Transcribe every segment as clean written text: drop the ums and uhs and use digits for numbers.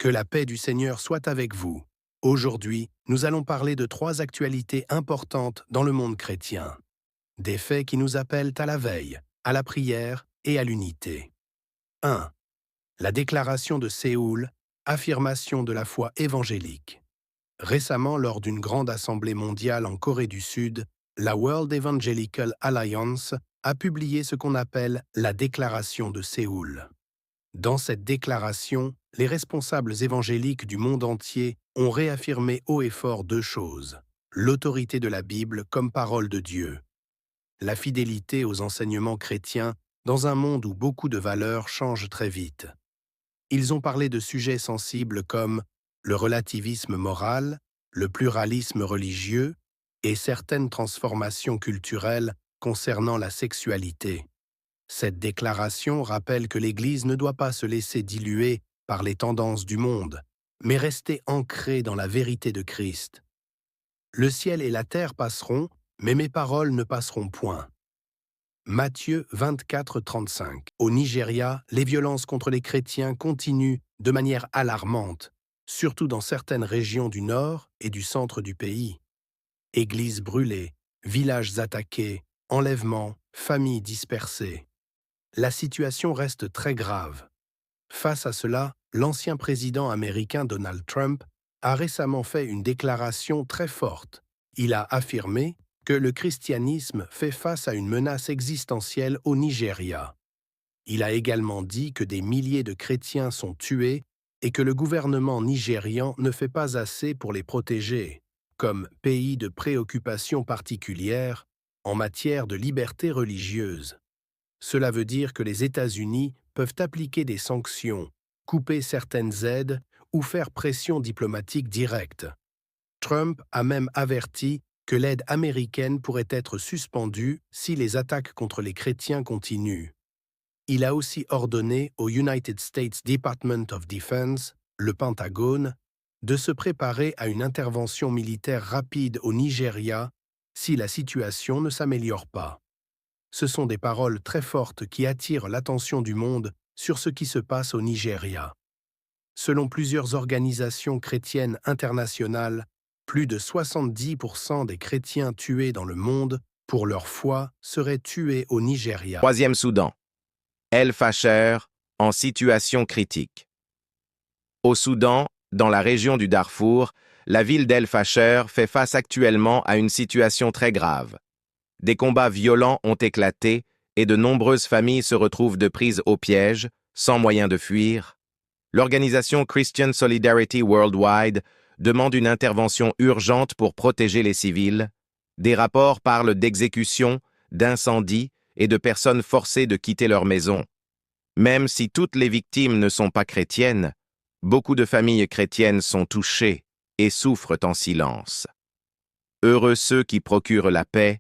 Que la paix du Seigneur soit avec vous. Aujourd'hui, nous allons parler de 3 actualités importantes dans le monde chrétien. Des faits qui nous appellent à la veille, à la prière et à l'unité. 1. La déclaration de Séoul, affirmation de la foi évangélique. Récemment, lors d'une grande assemblée mondiale en Corée du Sud, la World Evangelical Alliance a publié ce qu'on appelle la déclaration de Séoul. Dans cette déclaration, les responsables évangéliques du monde entier ont réaffirmé haut et fort 2 choses. L'autorité de la Bible comme parole de Dieu. La fidélité aux enseignements chrétiens dans un monde où beaucoup de valeurs changent très vite. Ils ont parlé de sujets sensibles comme le relativisme moral, le pluralisme religieux et certaines transformations culturelles concernant la sexualité. Cette déclaration rappelle que l'Église ne doit pas se laisser diluer par les tendances du monde, mais rester ancrée dans la vérité de Christ. Le ciel et la terre passeront, mais mes paroles ne passeront point. Matthieu 24, 35. Au Nigeria, les violences contre les chrétiens continuent de manière alarmante, surtout dans certaines régions du nord et du centre du pays. Églises brûlées, villages attaqués, enlèvements, familles dispersées. La situation reste très grave. Face à cela, l'ancien président américain Donald Trump a récemment fait une déclaration très forte. Il a affirmé que le christianisme fait face à une menace existentielle au Nigeria. Il a également dit que des milliers de chrétiens sont tués et que le gouvernement nigérian ne fait pas assez pour les protéger, comme pays de préoccupation particulière en matière de liberté religieuse. Cela veut dire que les États-Unis peuvent appliquer des sanctions, couper certaines aides ou faire pression diplomatique directe. Trump a même averti que l'aide américaine pourrait être suspendue si les attaques contre les chrétiens continuent. Il a aussi ordonné au United States Department of Defense, le Pentagone, de se préparer à une intervention militaire rapide au Nigeria si la situation ne s'améliore pas. Ce sont des paroles très fortes qui attirent l'attention du monde sur ce qui se passe au Nigeria. Selon plusieurs organisations chrétiennes internationales, plus de 70% des chrétiens tués dans le monde pour leur foi seraient tués au Nigeria. Troisième Soudan. El Fasher, en situation critique. Au Soudan, dans la région du Darfour, la ville d'El Fasher fait face actuellement à une situation très grave. Des combats violents ont éclaté et de nombreuses familles se retrouvent de prise au piège, sans moyen de fuir. L'organisation Christian Solidarity Worldwide demande une intervention urgente pour protéger les civils. Des rapports parlent d'exécutions, d'incendies et de personnes forcées de quitter leur maison. Même si toutes les victimes ne sont pas chrétiennes, beaucoup de familles chrétiennes sont touchées et souffrent en silence. Heureux ceux qui procurent la paix,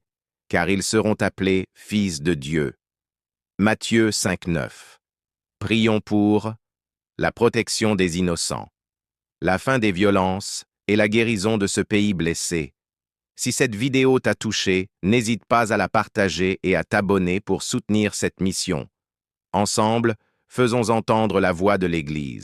car ils seront appelés fils de Dieu. Matthieu 5,9. Prions pour la protection des innocents, la fin des violences et la guérison de ce pays blessé. Si cette vidéo t'a touché, n'hésite pas à la partager et à t'abonner pour soutenir cette mission. Ensemble, faisons entendre la voix de l'Église.